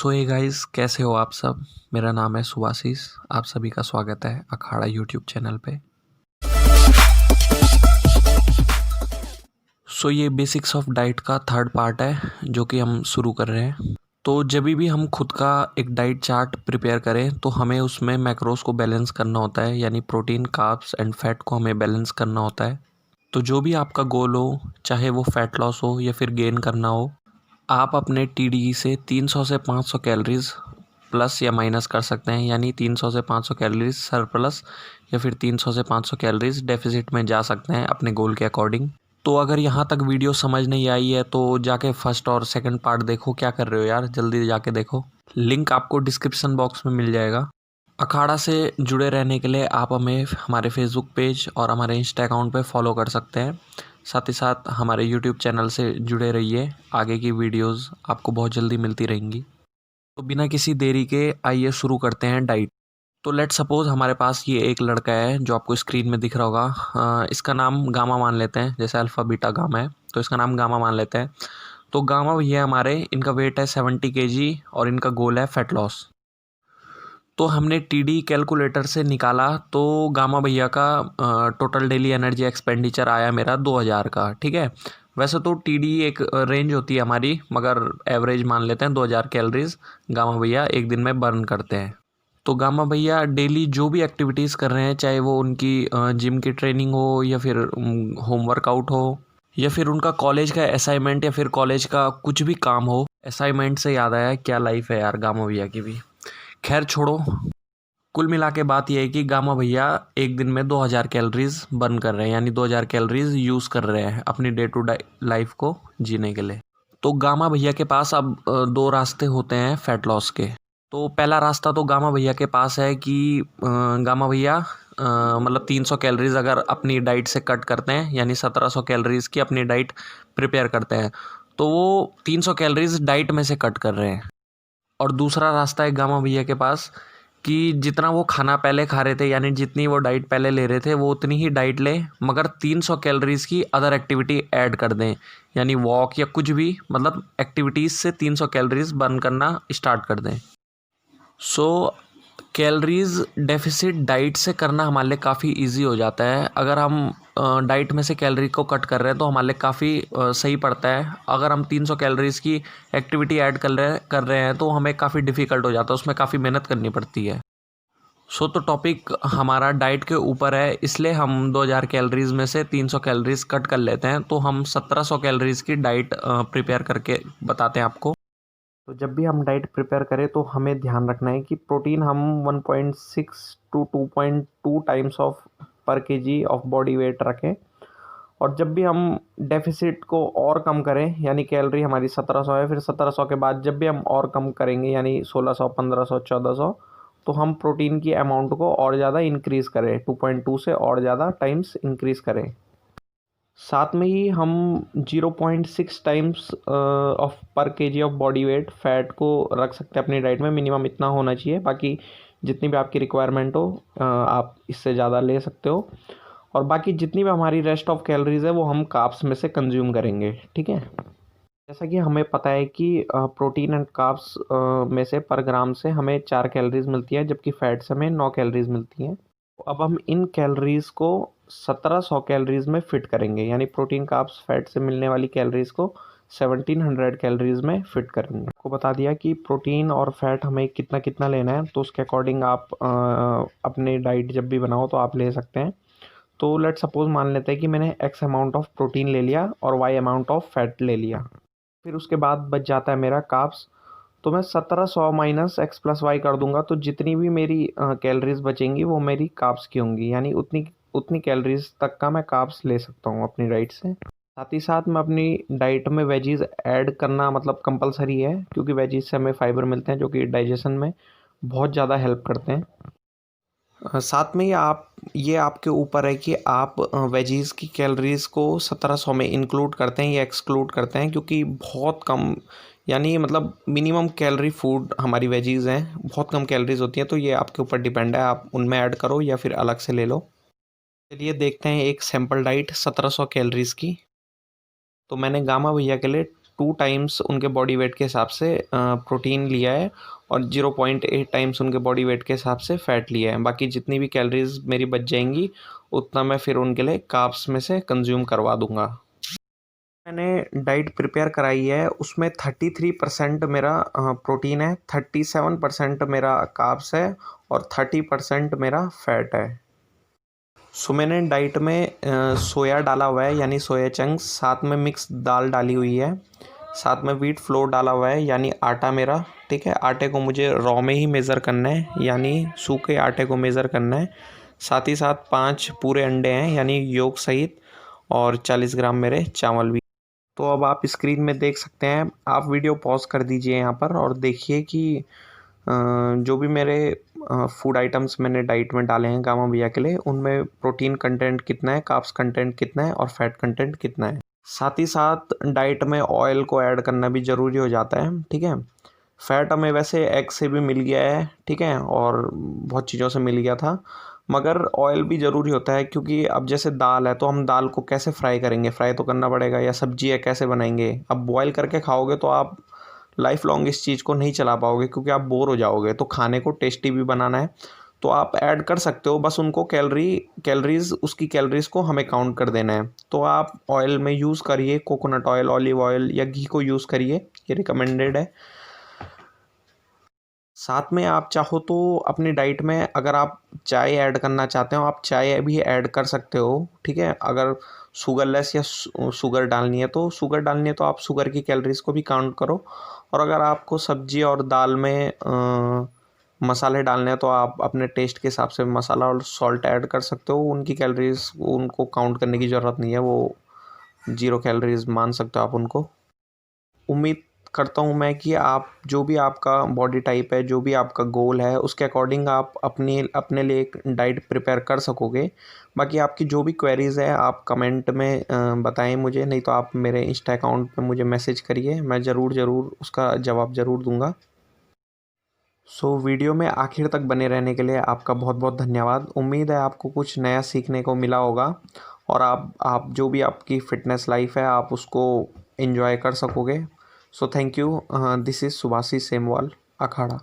सो hey guys, कैसे हो आप सब। मेरा नाम है सुभाशीष। आप सभी का स्वागत है अखाड़ा यूट्यूब चैनल पे। सो ये बेसिक्स ऑफ डाइट का थर्ड पार्ट है जो कि हम शुरू कर रहे हैं। तो जब भी हम खुद का एक डाइट चार्ट प्रिपेयर करें तो हमें उसमें मैक्रोस को बैलेंस करना होता है, यानी प्रोटीन, कार्ब्स एंड फैट को हमें बैलेंस करना होता है। तो जो भी आपका गोल हो, चाहे वो फैट लॉस हो या फिर गेन करना हो, आप अपने टीडीई से 300 से 500 कैलोरीज प्लस या माइनस कर सकते हैं। यानी 300 से 500 कैलोरीज सरप्लस या फिर 300 से 500 कैलोरीज डेफिसिट में जा सकते हैं अपने गोल के अकॉर्डिंग। तो अगर यहाँ तक वीडियो समझ नहीं आई है तो जाके फर्स्ट और सेकंड पार्ट देखो। क्या कर रहे हो यार, जल्दी जाके देखो। लिंक आपको डिस्क्रिप्शन बॉक्स में मिल जाएगा। अखाड़ा से जुड़े रहने के लिए आप हमें हमारे फेसबुक पेज और हमारे इंस्टा अकाउंट पे फॉलो कर सकते हैं। साथ ही साथ हमारे यूट्यूब चैनल से जुड़े रहिए, आगे की वीडियोस आपको बहुत जल्दी मिलती रहेंगी। तो बिना किसी देरी के आइए शुरू करते हैं डाइट। तो लेट सपोज हमारे पास ये एक लड़का है जो आपको स्क्रीन में दिख रहा होगा। इसका नाम गामा मान लेते हैं, जैसे अल्फ़ा बीटा गामा है तो इसका नाम गामा मान लेते हैं। तो गामा भैया हमारे, इनका वेट है 70 kg और इनका गोल है फैट लॉस। तो हमने टीडी कैलकुलेटर से निकाला तो गामा भैया का टोटल डेली एनर्जी एक्सपेंडिचर आया मेरा 2000 का। ठीक है, वैसे तो टीडी एक रेंज होती है हमारी, मगर एवरेज मान लेते हैं 2000 कैलोरीज गामा भैया एक दिन में बर्न करते हैं। तो गामा भैया डेली जो भी एक्टिविटीज़ कर रहे हैं, चाहे वो उनकी जिम की ट्रेनिंग हो या फिर होम वर्कआउट हो या फिर उनका कॉलेज का असाइनमेंट या फिर कॉलेज का कुछ भी काम हो। असाइनमेंट से याद आया, क्या लाइफ है यार गामा भैया की भी। खैर छोड़ो, कुल मिला के बात यह है कि गामा भैया एक दिन में 2000 कैलोरीज बर्न कर रहे हैं, यानी 2000 कैलोरीज यूज़ कर रहे हैं अपनी डे टू डे लाइफ को जीने के लिए। तो गामा भैया के पास अब दो रास्ते होते हैं फैट लॉस के। तो पहला रास्ता तो गामा भैया के पास है कि गामा भैया मतलब 300 कैलोरीज अगर अपनी डाइट से कट करते हैं, यानी 1700 कैलोरीज की अपनी डाइट प्रिपेयर करते हैं, तो वो 300 कैलोरीज डाइट में से कट कर रहे हैं। और दूसरा रास्ता है गामा भैया के पास कि जितना वो खाना पहले खा रहे थे, यानी जितनी वो डाइट पहले ले रहे थे वो उतनी ही डाइट लें, मगर 300 कैलोरीज की अदर एक्टिविटी ऐड कर दें, यानी वॉक या कुछ भी, मतलब एक्टिविटीज़ से 300 कैलोरीज बर्न करना स्टार्ट कर दें। सो कैलोरीज डेफिसिट डाइट से करना हमारे लिए काफ़ी इजी हो जाता है। अगर हम डाइट में से कैलोरी को कट कर रहे हैं तो हमारे लिए काफ़ी सही पड़ता है। अगर हम 300 कैलोरीज की एक्टिविटी ऐड कर रहे हैं तो हमें काफ़ी डिफ़िकल्ट हो जाता है, उसमें काफ़ी मेहनत करनी पड़ती है। सो तो टॉपिक हमारा डाइट के ऊपर है, इसलिए हम 2000 कैलोरीज में से 300 कैलोरीज कट कर लेते हैं। तो हम 1700 कैलोरीज की डाइट प्रिपेयर करके बताते हैं आपको। तो जब भी हम डाइट प्रिपेयर करें तो हमें ध्यान रखना है कि प्रोटीन हम 1.6 टू 2.2 टाइम्स ऑफ पर केजी ऑफ बॉडी वेट रखें। और जब भी हम डेफिसिट को और कम करें, यानी कैलोरी हमारी 1700 है, फिर 1700 के बाद जब भी हम और कम करेंगे, यानी 1600, 1500, 1400, तो हम प्रोटीन की अमाउंट को और ज़्यादा इंक्रीज़ करें, 2.2 से और ज़्यादा टाइम्स इंक्रीज़ करें। साथ में ही हम 0.6 टाइम्स ऑफ पर KG of body weight fat को रख सकते हैं अपनी डाइट में। मिनिमम इतना होना चाहिए, बाकी जितनी भी आपकी रिक्वायरमेंट हो आप इससे ज़्यादा ले सकते हो। और बाकी जितनी भी हमारी रेस्ट ऑफ कैलोरीज है वो हम कार्ब्स में से कंज्यूम करेंगे। ठीक है, जैसा कि हमें पता है कि प्रोटीन एंड कार्ब्स में से पर ग्राम से हमें 4 कैलोरीज मिलती है, जबकि फैट से हमें 9 कैलोरीज मिलती हैं। अब हम इन कैलोरीज को 1700 कैलोरीज में फिट करेंगे, यानी प्रोटीन कार्ब्स फैट से मिलने वाली कैलोरीज को 1700 कैलोरीज में फिट करेंगे। आपको बता दिया कि प्रोटीन और फैट हमें कितना कितना लेना है, तो उसके अकॉर्डिंग आप अपने डाइट जब भी बनाओ तो आप ले सकते हैं। तो लेट सपोज मान लेते हैं कि मैंने एक्स अमाउंट ऑफ प्रोटीन ले लिया और वाई अमाउंट ऑफ फैट ले लिया, फिर उसके बाद बच जाता है मेरा कार्ब्स। तो मैं 1700 माइनस एक्स प्लस वाई कर दूंगा, तो जितनी भी मेरी कैलोरीज बचेंगी वो मेरी कार्ब्स की होंगी, यानी उतनी उतनी कैलोरीज तक का मैं कार्ब्स ले सकता हूँ अपनी डाइट से। साथ ही साथ मैं अपनी डाइट में वेजीज ऐड करना मतलब कंपलसरी है, क्योंकि वेजीज से हमें फाइबर मिलते हैं जो कि डाइजेशन में बहुत ज़्यादा हेल्प करते हैं। साथ में ही ये आपके ऊपर है कि आप वेजीज़ की कैलोरीज़ को 1700 में इंक्लूड करते हैं या एक्सक्लूड करते हैं, क्योंकि बहुत कम, यानी मतलब मिनिमम कैलोरी फूड हमारी वेजीज़ हैं, बहुत कम कैलोरीज़ होती हैं। तो ये आपके ऊपर डिपेंड है, आप उनमें ऐड करो या फिर अलग से ले लो। चलिए देखते हैं एक सैम्पल डाइट 1700 कैलोरीज़ की। तो मैंने गामा भैया के लिए 2 टाइम्स उनके बॉडी वेट के हिसाब से प्रोटीन लिया है और 0.8 टाइम्स उनके बॉडी वेट के हिसाब से फ़ैट लिया है। बाकी जितनी भी कैलोरीज़ मेरी बच जाएंगी उतना मैं फिर उनके लिए कार्ब्स में से कंज्यूम करवा दूंगा। मैंने डाइट प्रिपेयर कराई है उसमें 33% मेरा प्रोटीन है, 37% मेरा कार्ब्स है और 30% मेरा फैट है। सो मैंने डाइट में सोया डाला हुआ है यानी सोया चंक्स, साथ में मिक्स दाल डाली हुई है, साथ में व्हीट फ्लोर डाला हुआ है यानी आटा मेरा, ठीक है। आटे को मुझे रॉ में ही मेज़र करना है यानी सूखे आटे को मेज़र करना है। साथ ही साथ 5 पूरे अंडे हैं यानी योग सहित, और 40 ग्राम मेरे चावल भी। तो अब आप स्क्रीन में देख सकते हैं, आप वीडियो पॉज कर दीजिए यहाँ पर और देखिए कि जो भी मेरे फूड आइटम्स मैंने डाइट में डाले हैं गामा भैया के लिए, उनमें प्रोटीन कंटेंट कितना है, कार्ब्स कंटेंट कितना है और फैट कंटेंट कितना है। साथ ही साथ डाइट में ऑयल को ऐड करना भी ज़रूरी हो जाता है, ठीक है। फैट हमें वैसे एग से भी मिल गया है, ठीक है, और बहुत चीज़ों से मिल गया था, मगर ऑयल भी ज़रूरी होता है क्योंकि अब जैसे दाल है तो हम दाल को कैसे फ्राई करेंगे, फ्राई तो करना पड़ेगा, या सब्जी है कैसे बनाएंगे। अब बॉयल करके खाओगे तो आप लाइफ लॉन्ग इस चीज़ को नहीं चला पाओगे क्योंकि आप बोर हो जाओगे। तो खाने को टेस्टी भी बनाना है तो आप ऐड कर सकते हो, बस उनको कैलोरीज़ उसकी कैलोरीज़ को हमें काउंट कर देना है। तो आप ऑयल में यूज़ करिए, कोकोनट ऑयल, ऑलिव ऑयल या घी को यूज़ करिए, ये रिकमेंडेड है। साथ में आप चाहो तो अपनी डाइट में अगर आप चाय ऐड करना चाहते हो, आप चाय भी ऐड कर सकते हो, ठीक है। अगर शुगरलेस या शुगर डालनी है तो आप शुगर की कैलोरीज़ को भी काउंट करो। और अगर आपको सब्जी और दाल में मसाले डालने हैं तो आप अपने टेस्ट के हिसाब से मसाला और सॉल्ट ऐड कर सकते हो। उनकी कैलोरीज़ उनको काउंट करने की ज़रूरत नहीं है, वो 0 कैलोरीज़ मान सकते हो आप उनको। उम्मीद करता हूँ मैं कि आप जो भी आपका बॉडी टाइप है, जो भी आपका गोल है, उसके अकॉर्डिंग आप अपने लिए एक डाइट प्रिपेयर कर सकोगे। बाकी आपकी जो भी क्वेरीज़ है आप कमेंट में बताएं मुझे, नहीं तो आप मेरे इंस्टा अकाउंट पे मुझे मैसेज करिए, मैं ज़रूर उसका जवाब ज़रूर दूंगा। सो वीडियो में आखिर तक बने रहने के लिए आपका बहुत बहुत धन्यवाद। उम्मीद है आपको कुछ नया सीखने को मिला होगा और आप जो भी आपकी फ़िटनेस लाइफ है आप उसको एंजॉय कर सकोगे। So thank you. This is Subhashi Semwal, Akhara.